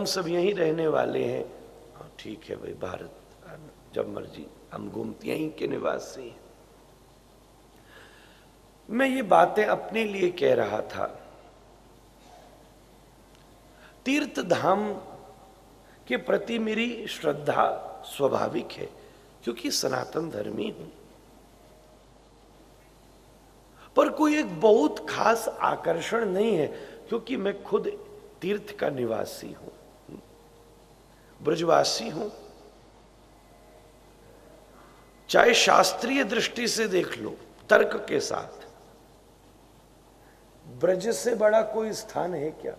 सब यहीं रहने वाले हैं। हाँ ठीक है भाई, भारत जब मर्जी, हम घूमते यहीं के निवासी हैं। मैं ये बातें अपने लिए कह रहा था। तीर्थ धाम के प्रति मेरी श्रद्धा स्वाभाविक है, क्योंकि सनातन धर्मी हूं। पर कोई एक बहुत खास आकर्षण नहीं है, क्योंकि मैं खुद तीर्थ का निवासी हूं, ब्रजवासी हूं। चाहे शास्त्रीय दृष्टि से देख लो, तर्क के साथ, ब्रज से बड़ा कोई स्थान है क्या?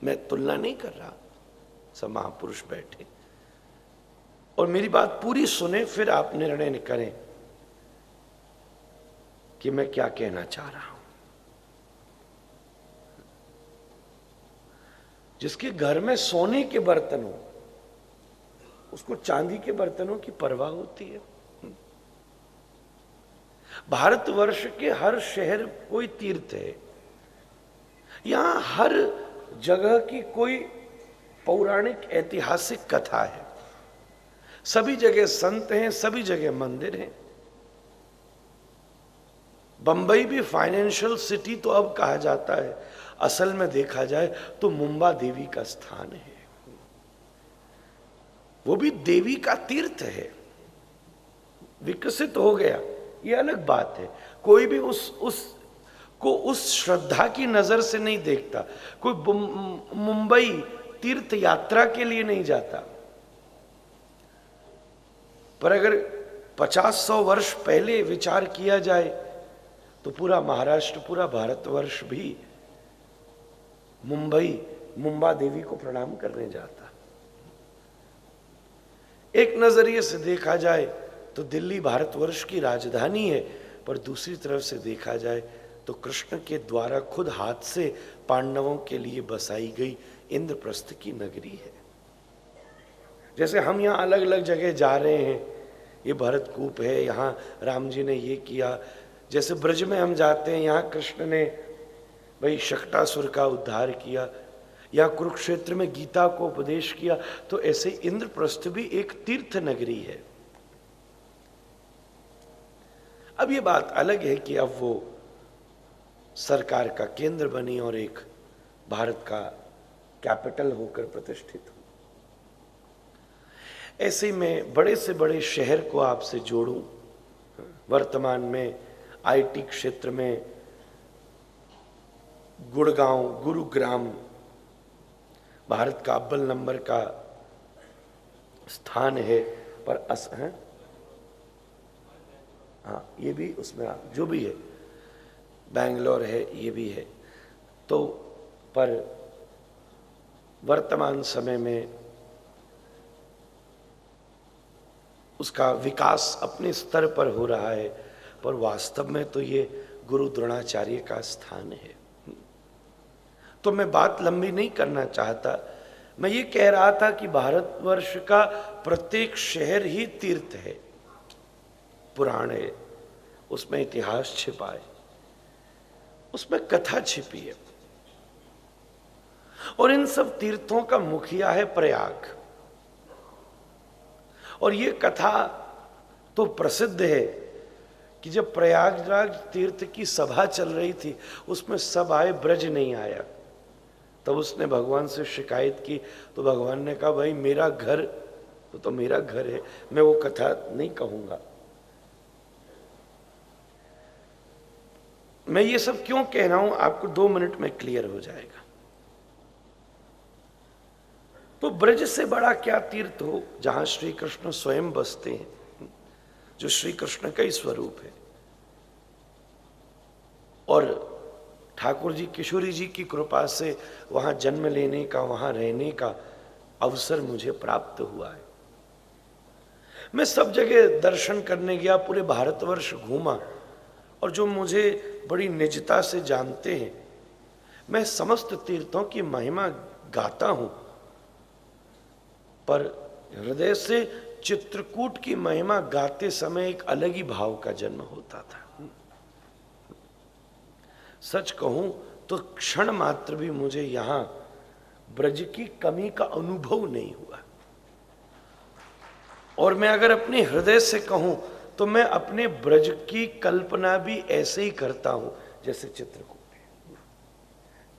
मैं तुलना नहीं कर रहा, सब महापुरुष बैठे और मेरी बात पूरी सुने, फिर आप निर्णय करें कि मैं क्या कहना चाह रहा हूं। जिसके घर में सोने के बर्तन हो, उसको चांदी के बर्तनों की परवाह होती है। भारतवर्ष के हर शहर कोई तीर्थ है, यहां हर जगह की कोई पौराणिक ऐतिहासिक कथा है, सभी जगह संत हैं, सभी जगह मंदिर हैं। बंबई भी फाइनेंशियल सिटी तो अब कहा जाता है, असल में देखा जाए तो मुंबा देवी का स्थान है। वो भी देवी का तीर्थ है, विकसित हो गया, ये अलग बात है। कोई भी उस श्रद्धा की नजर से नहीं देखता। कोई मुंबई तीर्थ यात्रा के लिए नहीं जाता। पर अगर 50-100 वर्ष पहले विचार किया जाए तो पूरा महाराष्ट्र, पूरा भारतवर्ष भी मुंबा देवी को प्रणाम करने जाता। एक नजरिए से देखा जाए तो दिल्ली भारतवर्ष की राजधानी है, पर दूसरी तरफ से देखा जाए तो कृष्ण के द्वारा खुद हाथ से पांडवों के लिए बसाई गई इंद्रप्रस्थ की नगरी है। जैसे हम यहाँ अलग अलग जगह जा रहे हैं, ये भरतकूप है, यहाँ राम जी ने ये किया। जैसे ब्रज में हम जाते हैं, यहाँ कृष्ण ने भाई शक्टासुर का उद्धार किया, या कुरुक्षेत्र में गीता को उपदेश किया, तो ऐसे इंद्रप्रस्थ भी एक तीर्थ नगरी है। अब ये बात अलग है कि अब वो सरकार का केंद्र बनी और एक भारत का कैपिटल होकर प्रतिष्ठित हो। ऐसे में बड़े से बड़े शहर को आपसे जोड़ूं। वर्तमान में आईटी क्षेत्र में गुड़गांव, गुरुग्राम भारत का अव्वल नंबर का स्थान है, पर है हाँ, ये भी उसमें जो भी है, बेंगलोर है, ये भी है। तो पर वर्तमान समय में उसका विकास अपने स्तर पर हो रहा है, पर वास्तव में तो ये गुरु द्रोणाचार्य का स्थान है। तो मैं बात लंबी नहीं करना चाहता। मैं ये कह रहा था कि भारतवर्ष का प्रत्येक शहर ही तीर्थ है, पुराण है, उसमें इतिहास छिपा है, उसमें कथा छिपी है। और इन सब तीर्थों का मुखिया है प्रयाग। और ये कथा तो प्रसिद्ध है कि जब प्रयागराज तीर्थ की सभा चल रही थी, उसमें सब आए, ब्रज नहीं आया। तब उसने भगवान से शिकायत की, तो भगवान ने कहा भाई मेरा घर तो मेरा घर है, मैं वो कथा नहीं कहूंगा। मैं ये सब क्यों कह रहा हूं, आपको 2 मिनट में क्लियर हो जाएगा। तो ब्रज से बड़ा क्या तीर्थ हो जहां श्री कृष्ण स्वयं बसते हैं, जो श्री कृष्ण का ही स्वरूप है। और ठाकुर जी, किशोरी जी की कृपा से वहां जन्म लेने का, वहां रहने का अवसर मुझे प्राप्त हुआ है। मैं सब जगह दर्शन करने गया, पूरे भारतवर्ष घूमा, और जो मुझे बड़ी निजता से जानते हैं, मैं समस्त तीर्थों की महिमा गाता हूं, पर हृदय से चित्रकूट की महिमा गाते समय एक अलग ही भाव का जन्म होता था। सच कहूं तो क्षण मात्र भी मुझे यहां ब्रज की कमी का अनुभव नहीं हुआ। और मैं अगर अपने हृदय से कहूं तो मैं अपने ब्रज की कल्पना भी ऐसे ही करता हूं जैसे चित्रकूट।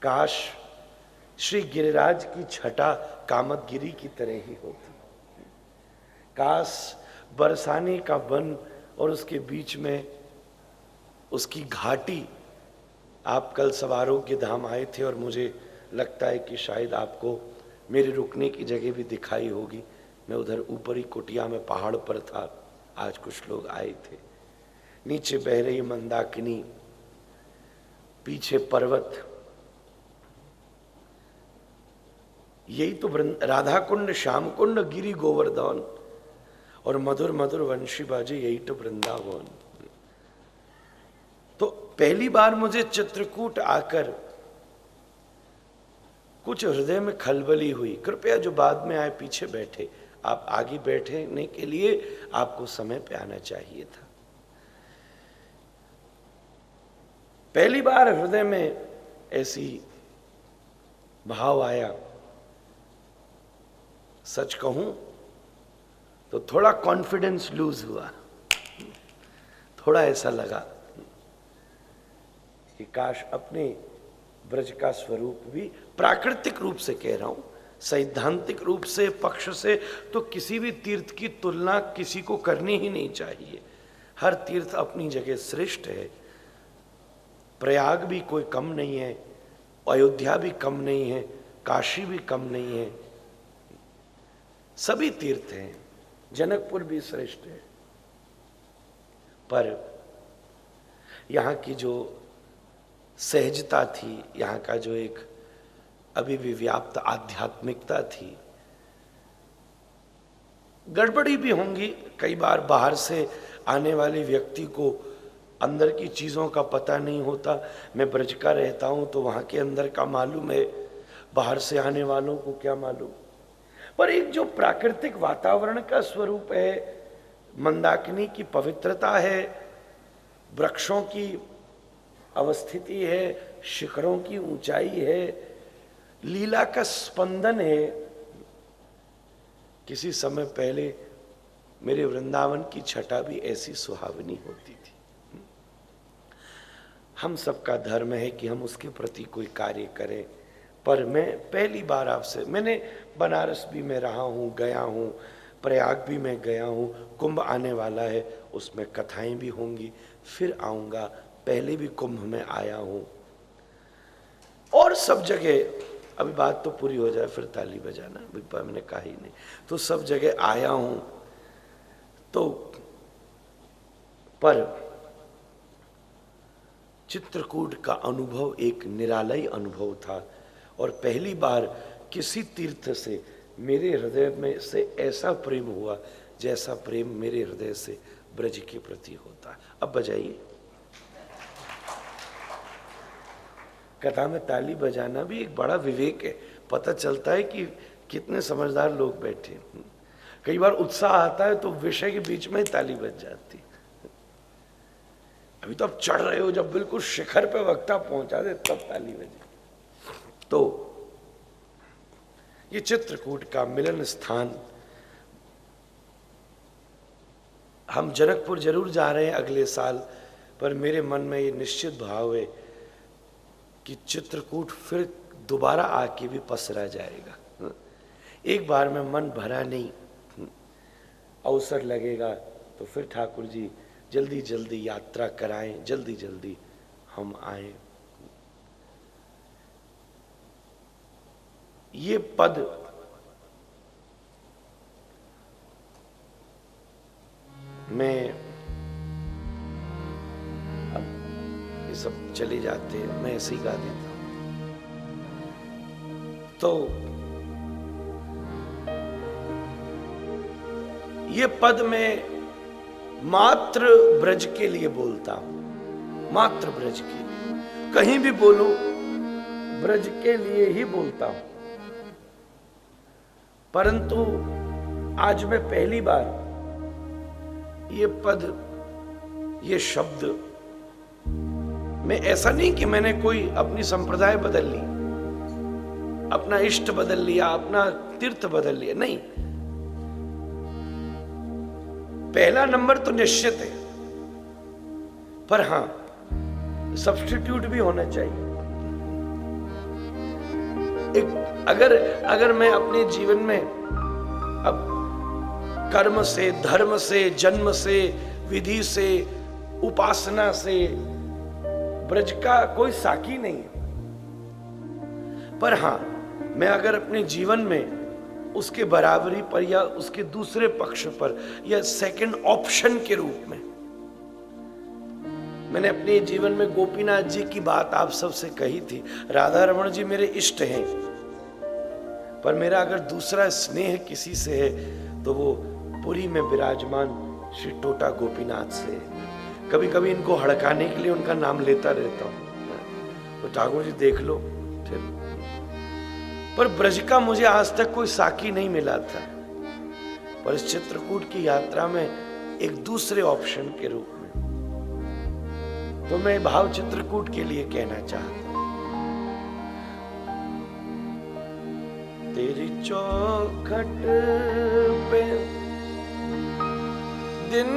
काश श्री गिरिराज की छटा कामतगिरी की तरह ही होती। काश बरसाने का वन और उसके बीच में उसकी घाटी। आप कल सवारों के धाम आए थे और मुझे लगता है कि शायद आपको मेरे रुकने की जगह भी दिखाई होगी। मैं उधर ऊपरी कुटिया में पहाड़ पर था, आज कुछ लोग आए थे। नीचे बह रही मंदाकिनी, पीछे पर्वत, यही तो राधा कुंड, श्याम कुंड, गिरी गोवर्धन और मधुर मधुर वंशी बाजे, यही तो वृंदावन। तो पहली बार मुझे चित्रकूट आकर कुछ हृदय में खलबली हुई। कृपया जो बाद में आए पीछे बैठे, आप आगे बैठने के लिए आपको समय पे आना चाहिए था। पहली बार हृदय में ऐसी भाव आया। सच कहूं तो थोड़ा कॉन्फिडेंस लूज हुआ। थोड़ा ऐसा लगा कि काश अपने ब्रज का स्वरूप भी, प्राकृतिक रूप से कह रहा हूं, सैद्धांतिक रूप से, पक्ष से तो किसी भी तीर्थ की तुलना किसी को करनी ही नहीं चाहिए। हर तीर्थ अपनी जगह श्रेष्ठ है। प्रयाग भी कोई कम नहीं है, अयोध्या भी कम नहीं है, काशी भी कम नहीं है, सभी तीर्थ हैं। जनकपुर भी श्रेष्ठ है। पर यहाँ की जो सहजता थी, यहाँ का जो एक अभी भी व्याप्त आध्यात्मिकता थी, गड़बड़ी भी होंगी। कई बार बाहर से आने वाले व्यक्ति को अंदर की चीज़ों का पता नहीं होता। मैं ब्रज का रहता हूँ तो वहाँ के अंदर का मालूम है, बाहर से आने वालों को क्या मालूम। पर एक जो प्राकृतिक वातावरण का स्वरूप है, मंदाकिनी की पवित्रता है, वृक्षों की अवस्थिति है, शिखरों की ऊंचाई है, लीला का स्पंदन है। किसी समय पहले मेरे वृंदावन की छटा भी ऐसी सुहावनी होती थी। हम सबका धर्म है कि हम उसके प्रति कोई कार्य करें। पर मैं पहली बार आपसे, मैंने बनारस भी मैं रहा हूँ, गया हूँ, प्रयाग भी मैं गया हूँ, कुंभ आने वाला है, उसमें कथाएं भी होंगी, फिर आऊँगा, पहले भी कुंभ में आया हूँ और सब जगह। अभी बात तो पूरी हो जाए फिर ताली बजाना, बिग मैंने कहा ही नहीं। तो सब जगह आया हूँ तो, पर चित्रकूट का अनुभव एक निरालय अनुभव था। और पहली बार किसी तीर्थ से मेरे हृदय में से ऐसा प्रेम हुआ जैसा प्रेम मेरे हृदय से ब्रज के प्रति होता है। अब बजाइए। कथा में ताली बजाना भी एक बड़ा विवेक है। पता चलता है कि कितने समझदार लोग बैठे। कई बार उत्साह आता है तो विषय के बीच में ही ताली बज जाती। अभी तो आप चढ़ रहे हो, जब बिल्कुल शिखर पे वक्ता पहुंचा दे तब ताली बजे। तो ये चित्रकूट का मिलन स्थान, हम जनकपुर जरूर जा रहे हैं अगले साल, पर मेरे मन में ये निश्चित भाव है कि चित्रकूट फिर दोबारा आके भी पसरा जाएगा। एक बार में मन भरा नहीं, अवसर लगेगा तो फिर ठाकुर जी जल्दी जल्दी यात्रा कराएं, जल्दी जल्दी हम आए। ये पद मैं, अब ये सब चले जाते हैं, मैं ऐसे ही गा देता हूं। तो ये पद मैं मात्र ब्रज के लिए बोलता हूं, मात्र ब्रज के लिए। कहीं भी बोलूं ब्रज के लिए ही बोलता हूं। परंतु आज मैं पहली बार ये पद, ये शब्द, मैं ऐसा नहीं कि मैंने कोई अपनी संप्रदाय बदल ली, अपना इष्ट बदल लिया, अपना तीर्थ बदल लिया, नहीं। पहला नंबर तो निश्चित है, पर हां सब्स्टिट्यूट भी होना चाहिए। अगर मैं अपने जीवन में अब कर्म से, धर्म से, जन्म से, विधि से, उपासना से ब्रज का कोई साकी नहीं है, पर हां मैं अगर अपने जीवन में उसके बराबरी पर या उसके दूसरे पक्ष पर या सेकंड ऑप्शन के रूप में, मैंने अपने जीवन में गोपीनाथ जी की बात आप सबसे कही थी। राधा रमण जी मेरे इष्ट हैं, पर मेरा अगर दूसरा स्नेह किसी से है तो वो पुरी में विराजमान श्री टोटा गोपीनाथ से है। कभी कभी इनको हड़काने के लिए उनका नाम लेता रहता हूं, तो ठाकुर जी देख लो फिर। पर ब्रज का मुझे आज तक कोई साकी नहीं मिला था, पर इस चित्रकूट की यात्रा में एक दूसरे ऑप्शन के रूप में तो मैं भाव चित्रकूट के लिए कहना चाहता हूं। तेरी चौखट पे दिन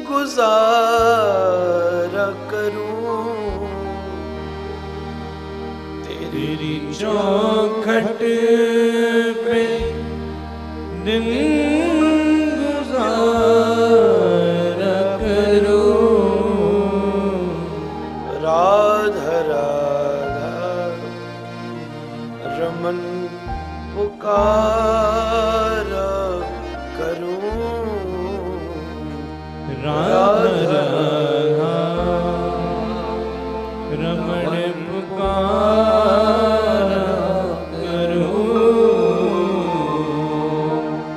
गुजारा करूं, तेरी चौखट पे दिन गुजारा करूं, राधा राधा रमन पुकारा करूं, राधा राधा रमण पुकारा करूं,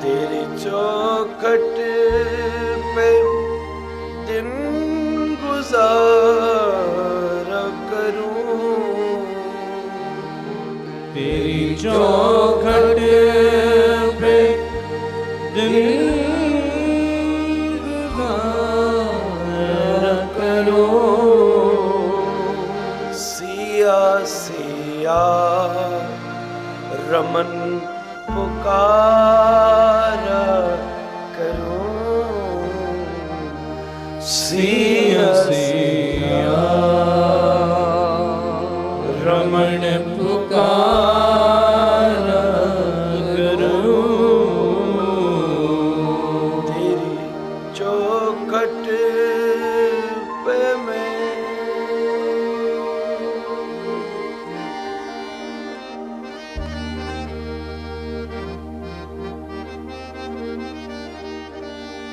तेरी चौखट पे दिन गुजारा करूं, तेरी चौखट पे दिन गुजारा करूं, सिया सिया रमन पुकारा करूं, सिया सिया रमण पुकारा करूं, तेरी चौखट पे मैं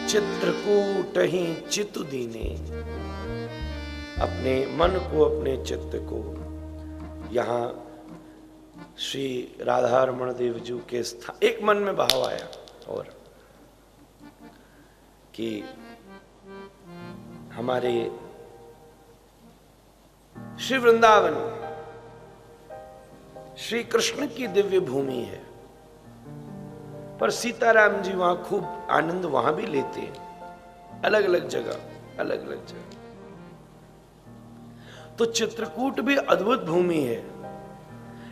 चित्रकूट ही चित्त दीने, अपने मन को, अपने चित्त को यहाँ श्री राधा रमण देव जी के स्थान, एक मन में भाव आया और कि हमारे श्री वृंदावन श्री कृष्ण की दिव्य भूमि है, पर सीताराम जी वहां खूब आनंद वहां भी लेते हैं, अलग अलग जगह, अलग अलग जगह। तो चित्रकूट भी अद्भुत भूमि है।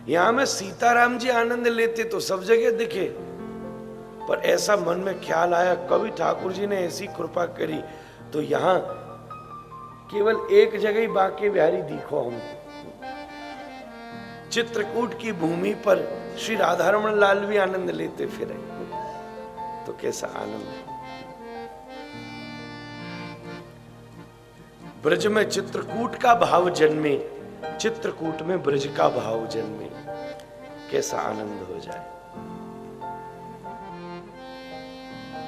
यहां में सीताराम जी आनंद लेते तो सब जगह दिखे, पर ऐसा मन में ख्याल आया, कभी ठाकुर जी ने ऐसी कृपा करी तो यहां केवल एक जगह ही बांके बिहारी दिखो हमको। चित्रकूट की भूमि पर श्री राधा रमण लाल भी आनंद लेते फिरे, तो कैसा आनंद। ब्रज में चित्रकूट का भाव जन्मे, चित्रकूट में ब्रज का भाव जन्मे, कैसा आनंद हो जाए।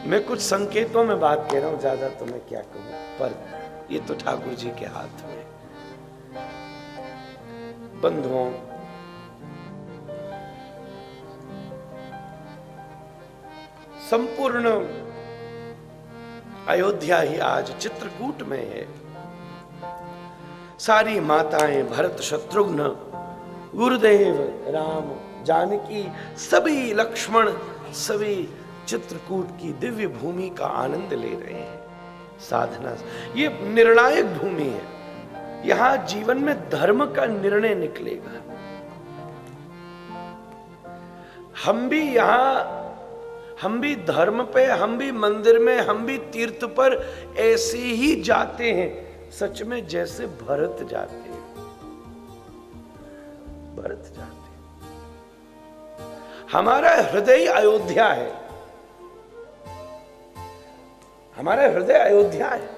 मैं कुछ संकेतों में बात कह रहा हूं, ज्यादा तो मैं क्या कहूं, पर ये तो ठाकुर जी के हाथ में। बंधुओं, संपूर्ण अयोध्या ही आज चित्रकूट में है। सारी माताएं, भरत शत्रुघ्न, गुरुदेव, राम, जानकी, सभी लक्ष्मण, सभी चित्रकूट की दिव्य भूमि का आनंद ले रहे हैं। साधना, ये निर्णायक भूमि है। यहां जीवन में धर्म का निर्णय निकलेगा। हम भी यहाँ, हम भी धर्म पे, हम भी मंदिर में, हम भी तीर्थ पर ऐसे ही जाते हैं, सच में जैसे भरत जाते हैं। भरत जाते हैं। हमारा हृदय अयोध्या है, हमारा हृदय अयोध्या है।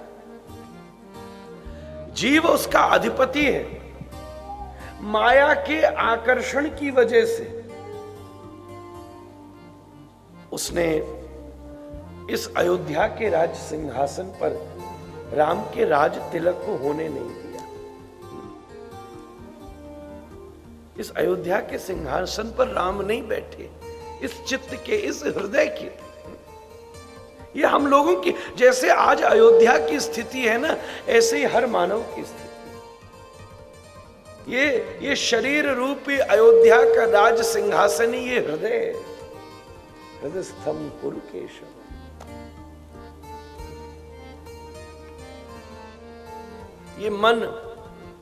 जीव उसका अधिपति है। माया के आकर्षण की वजह से उसने इस अयोध्या के राज सिंहासन पर राम के राज तिलक को होने नहीं दिया। इस अयोध्या के सिंहासन पर राम नहीं बैठे, इस चित्त के, इस हृदय के। ये हम लोगों की, जैसे आज अयोध्या की स्थिति है ना, ऐसे ही हर मानव की स्थिति। ये शरीर रूपी अयोध्या का राज सिंहासन ही ये हृदय है। हृदयस्थम कुरु केशव। ये मन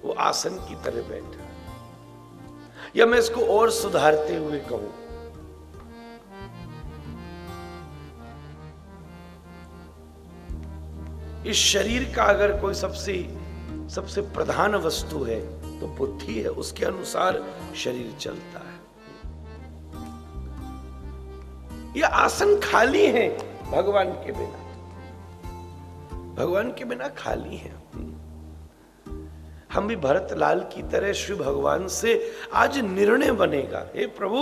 वो आसन की तरह बैठा, या मैं इसको और सुधारते हुए कहूं, इस शरीर का अगर कोई सबसे प्रधान वस्तु है तो बुद्धि है, उसके अनुसार शरीर चलता है। ये आसन खाली है भगवान के बिना, भगवान के बिना खाली है। हम भी भरत लाल की तरह श्री भगवान से आज निर्णय बनेगा, हे प्रभु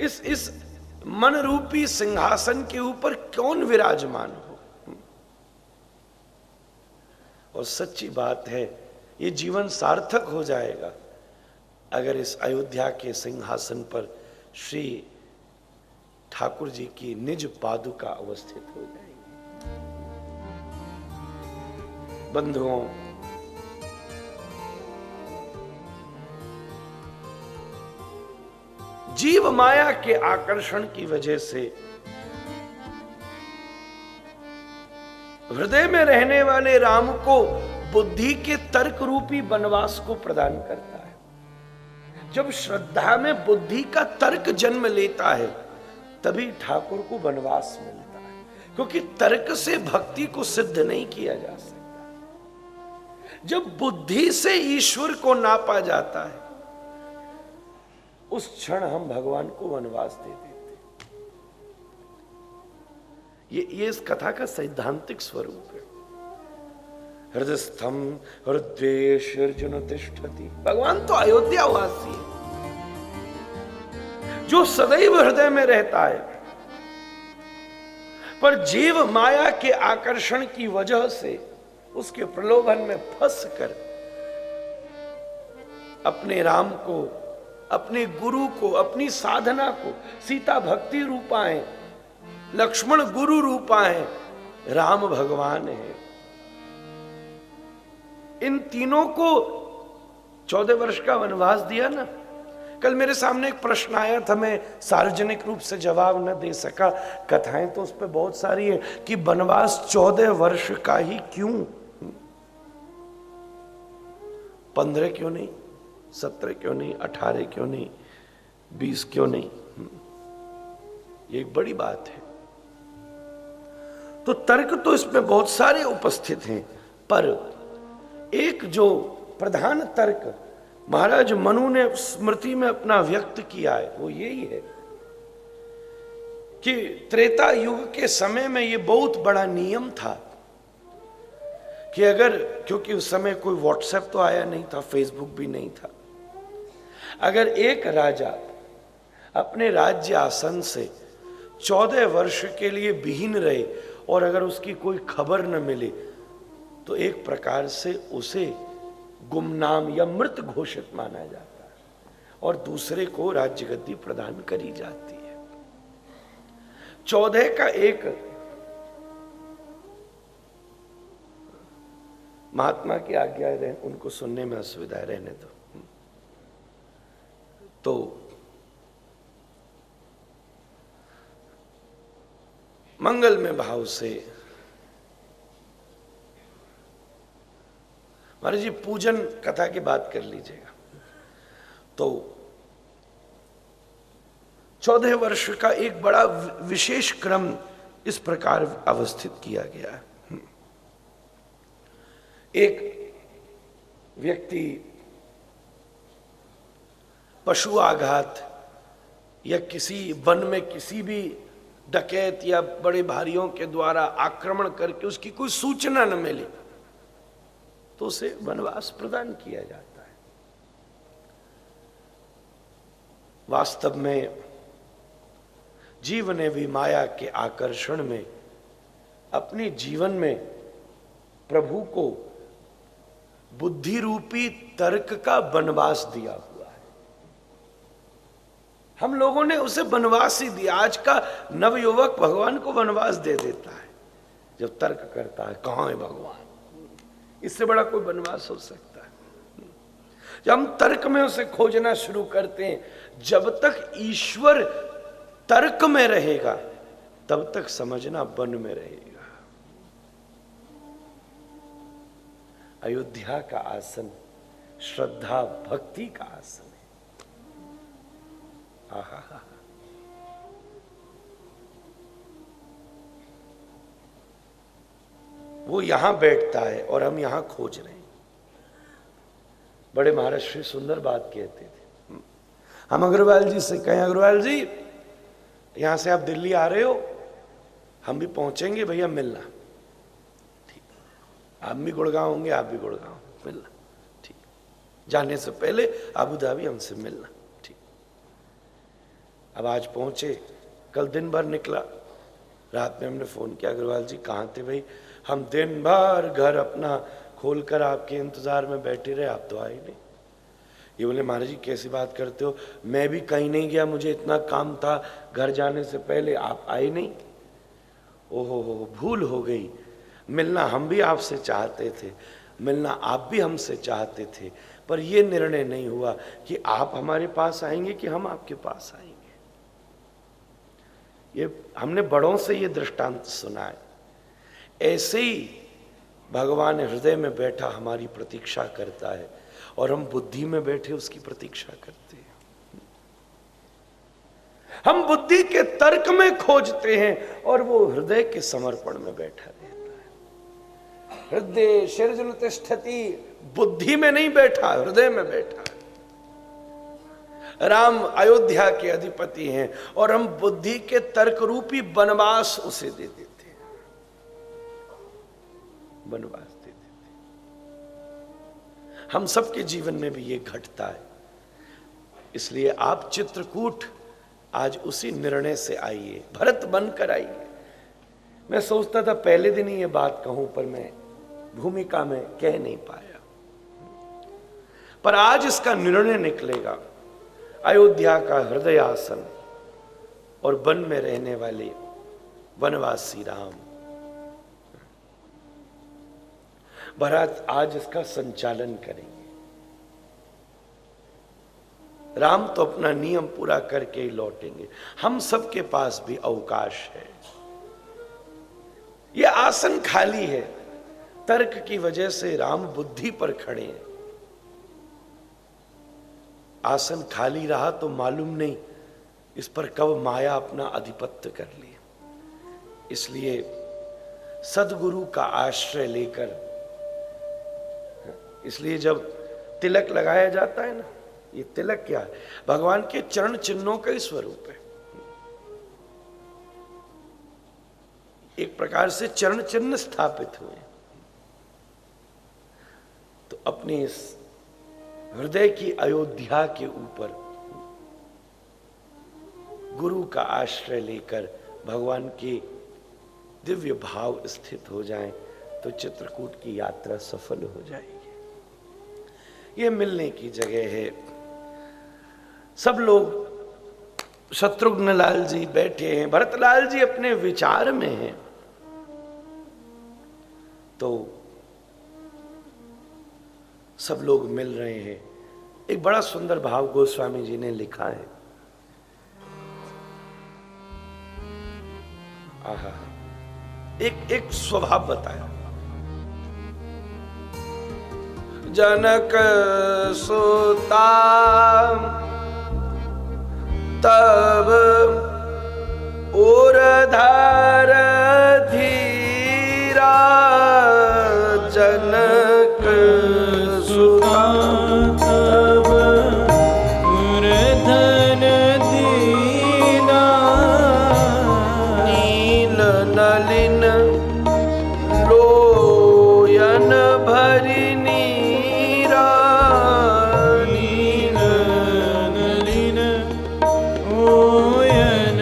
इस मन रूपी सिंहासन के ऊपर कौन विराजमान हो। और सच्ची बात है, ये जीवन सार्थक हो जाएगा अगर इस अयोध्या के सिंहासन पर श्री ठाकुर जी की निज पादुका अवस्थित हो जाएगी। बंधुओं, जीव माया के आकर्षण की वजह से हृदय में रहने वाले राम को बुद्धि के तर्क रूपी वनवास को प्रदान करता है। जब श्रद्धा में बुद्धि का तर्क जन्म लेता है तभी ठाकुर को वनवास मिलता है, क्योंकि तर्क से भक्ति को सिद्ध नहीं किया जा सकता। जब बुद्धि से ईश्वर को नापा जाता है उस क्षण हम भगवान को वनवास दे देते। ये इस कथा का सैद्धांतिक स्वरूप है। हृदयस्थम हृदयेश अर्जुन तिष्ठति। भगवान तो अयोध्यावासी है जो सदैव हृदय में रहता है, पर जीव माया के आकर्षण की वजह से उसके प्रलोभन में फंस कर अपने राम को, अपने गुरु को, अपनी साधना को, सीता भक्ति रूपा है, लक्ष्मण गुरु रूपा है, राम भगवान है, इन तीनों को 14 वर्ष का वनवास दिया ना। कल मेरे सामने एक प्रश्न आया था, मैं सार्वजनिक रूप से जवाब न दे सका। कथाएं तो उस पर बहुत सारी है कि वनवास 14 वर्ष का ही क्यों, 15 क्यों नहीं, 17 क्यों नहीं, 18 क्यों नहीं, 20 क्यों नहीं। ये एक बड़ी बात है। तो तर्क तो इसमें बहुत सारे उपस्थित हैं, पर एक जो प्रधान तर्क महाराज मनु ने स्मृति में अपना व्यक्त किया है वो यही है कि त्रेता युग के समय में ये बहुत बड़ा नियम था कि अगर, क्योंकि उस समय कोई व्हाट्सएप तो आया नहीं था, फेसबुक भी नहीं था, अगर एक राजा अपने राज्य आसन से 14 वर्ष के लिए विहीन रहे और अगर उसकी कोई खबर न मिले तो एक प्रकार से उसे गुमनाम या मृत घोषित माना जाता है और दूसरे को राज्य गद्दी प्रदान करी जाती है। 14 का एक महात्मा की आज्ञा रहे, उनको सुनने में असुविधा रहने दो। तो मंगल में भाव से महाराज जी पूजन कथा की बात कर लीजिएगा। तो 14 वर्ष का एक बड़ा विशेष क्रम इस प्रकार अवस्थित किया गया है। एक व्यक्ति पशु आघात या किसी वन में किसी भी डकैत या बड़े भारियों के द्वारा आक्रमण करके उसकी कोई सूचना न मिली तो उसे वनवास प्रदान किया जाता है। वास्तव में जीव ने भी माया के आकर्षण में अपने जीवन में प्रभु को बुद्धि रूपी तर्क का वनवास दिया हुआ है। हम लोगों ने उसे वनवास ही दिया। आज का नवयुवक भगवान को वनवास दे देता है जब तर्क करता है कहां है भगवान। इससे बड़ा कोई वनवास हो सकता है? जब हम तर्क में उसे खोजना शुरू करते हैं, जब तक ईश्वर तर्क में रहेगा तब तक समझना वन में रहेगा। अयोध्या का आसन श्रद्धा भक्ति का आसन है। आहा, वो यहां बैठता है और हम यहां खोज रहे हैं। बड़े महाराज श्री सुंदर बात कहते थे। हम अग्रवाल जी से कहें, अग्रवाल जी यहां से आप दिल्ली आ रहे हो, हम भी पहुंचेंगे, भैया मिलना। ठीक, आप भी गुड़गांव होंगे, आप भी गुड़गांव, मिलना। ठीक, जाने से पहले अबू धाबी हमसे मिलना। ठीक, अब आज पहुंचे, कल दिन भर निकला, रात में हमने फोन किया, अग्रवाल जी कहाँ थे भाई? हम दिन भर घर अपना खोलकर आपके इंतजार में बैठे रहे, आप तो आए नहीं। ये बोले महाराज जी कैसी बात करते हो, मैं भी कहीं नहीं गया, मुझे इतना काम था घर जाने से पहले, आप आए नहीं। ओहो भूल हो गई। मिलना हम भी आपसे चाहते थे, मिलना आप भी हमसे चाहते थे, पर यह निर्णय नहीं हुआ कि आप हमारे पास आएंगे कि हम आपके पास आएंगे। ये हमने बड़ों से ये दृष्टांत सुना है। ऐसे ही भगवान हृदय में बैठा हमारी प्रतीक्षा करता है और हम बुद्धि में बैठे उसकी प्रतीक्षा करते हैं। हम बुद्धि के तर्क में खोजते हैं और वो हृदय के समर्पण में बैठा रहता है। हृदय शिरजन तिष्ठति, बुद्धि में नहीं बैठा, हृदय में बैठा। राम अयोध्या के अधिपति हैं और हम बुद्धि के तर्क रूपी वनवास उसे दे देते हैं, वनवास दे देते हैं। हम सबके जीवन में भी ये घटता है। इसलिए आप चित्रकूट आज उसी निर्णय से आइए, भरत बनकर आइए। मैं सोचता था पहले दिन ही ये बात कहूं, पर मैं भूमिका में कह नहीं पाया, पर आज इसका निर्णय निकलेगा। अयोध्या का हृदय आसन और वन में रहने वाले वनवासी राम, भरत आज इसका संचालन करेंगे। राम तो अपना नियम पूरा करके ही लौटेंगे। हम सबके पास भी अवकाश है। यह आसन खाली है, तर्क की वजह से राम बुद्धि पर खड़े हैं। आसन खाली रहा तो मालूम नहीं इस पर कब माया अपना आधिपत्य कर ले। इसलिए सदगुरु का आश्रय लेकर, इसलिए जब तिलक लगाया जाता है ना, ये तिलक क्या है? भगवान के चरण चिन्हों का ही स्वरूप है। एक प्रकार से चरण चिन्ह स्थापित हुए। तो अपने इस हृदय की अयोध्या के ऊपर गुरु का आश्रय लेकर भगवान के दिव्य भाव स्थित हो जाएं तो चित्रकूट की यात्रा सफल हो जाएगी। ये मिलने की जगह है। सब लोग, शत्रुघ्न लाल जी बैठे हैं, भरत लाल जी अपने विचार में हैं। तो सब लोग मिल रहे हैं। एक बड़ा सुंदर भाव गोस्वामी जी ने लिखा है। आहा, एक स्वभाव बताया। जनक सुता तब और धार धीरा जनक सुता तब धन दीना नील नलिन लोयन भरी नीरा नील नलिन ओयन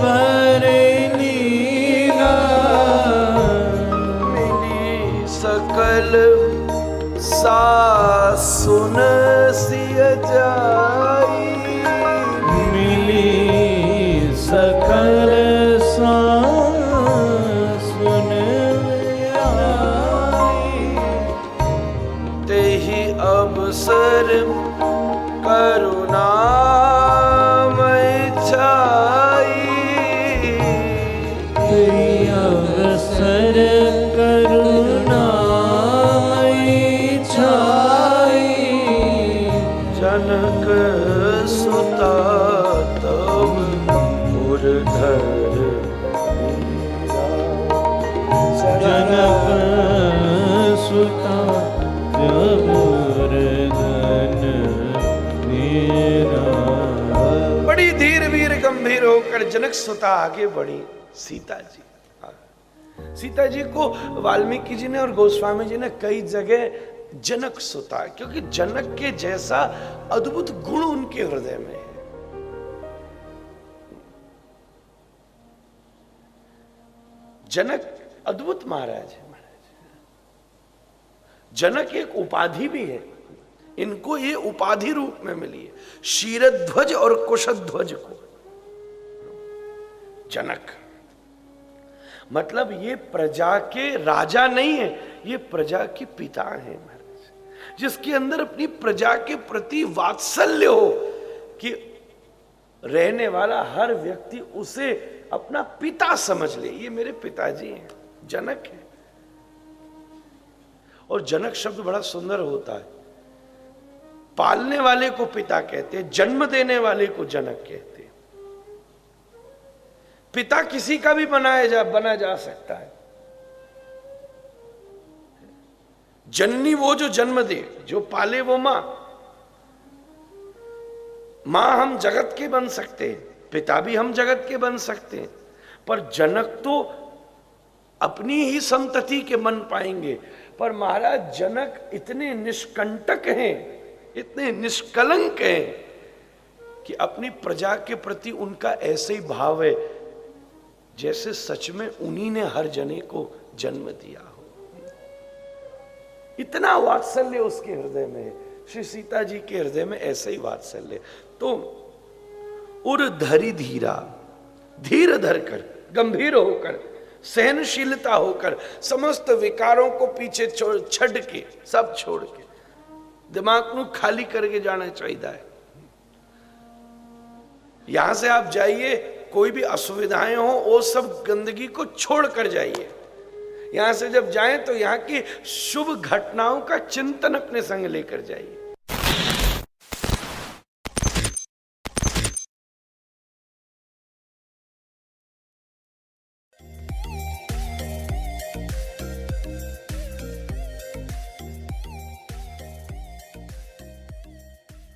भरे नीला मिली सकल सासुन सिय जाई मिली सकल सुन तेहि अवसर करुणामय छाई अवसर करुणा छाई जनक सुता तब उर्धर जनक सुता जब धन मेरा। बड़ी धीर वीर गंभीर होकर जनक सुता आगे बढ़ी। सीता जी, सीता जी को वाल्मीकि जी ने और गोस्वामी जी ने कई जगह जनक सुता, क्योंकि जनक के जैसा अद्भुत गुण उनके हृदय में है। जनक अद्भुत महाराज है। जनक एक उपाधि भी है, इनको ये उपाधि रूप में मिली है, क्षीरध्वज और कुशध्वज को। जनक मतलब ये प्रजा के राजा नहीं है, ये प्रजा के पिता हैं महाराज, जिसके अंदर अपनी प्रजा के प्रति वात्सल्य हो कि रहने वाला हर व्यक्ति उसे अपना पिता समझ ले। ये मेरे पिताजी हैं, जनक है। और जनक शब्द बड़ा सुंदर होता है। पालने वाले को पिता कहते हैं, जन्म देने वाले को जनक कहते हैं। पिता किसी का भी बना जा सकता है। जननी वो जो जन्म दे, जो पाले वो मां। मां हम जगत के बन सकते हैं, पिता भी हम जगत के बन सकते हैं, पर जनक तो अपनी ही संतति के बन पाएंगे। पर महाराज जनक इतने निष्कंटक हैं, इतने निष्कलंक हैं कि अपनी प्रजा के प्रति उनका ऐसे ही भाव है जैसे सच में उन्हीं ने हर जने को जन्म दिया हो। इतना वात्सल्य उसके हृदय में है। श्री सीता जी के हृदय में ऐसे ही वात्सल्य। तो उर धरी धीरा, धीर धरकर, गंभीर होकर, सहनशीलता होकर, समस्त विकारों को पीछे छड़ के, सब छोड़ के, दिमाग को खाली करके जाना चाहिए। यहां से आप जाइए, कोई भी असुविधाएं हो वो सब गंदगी को छोड़ कर जाइए। यहां से जब जाएं तो यहां की शुभ घटनाओं का चिंतन अपने संग लेकर जाइए।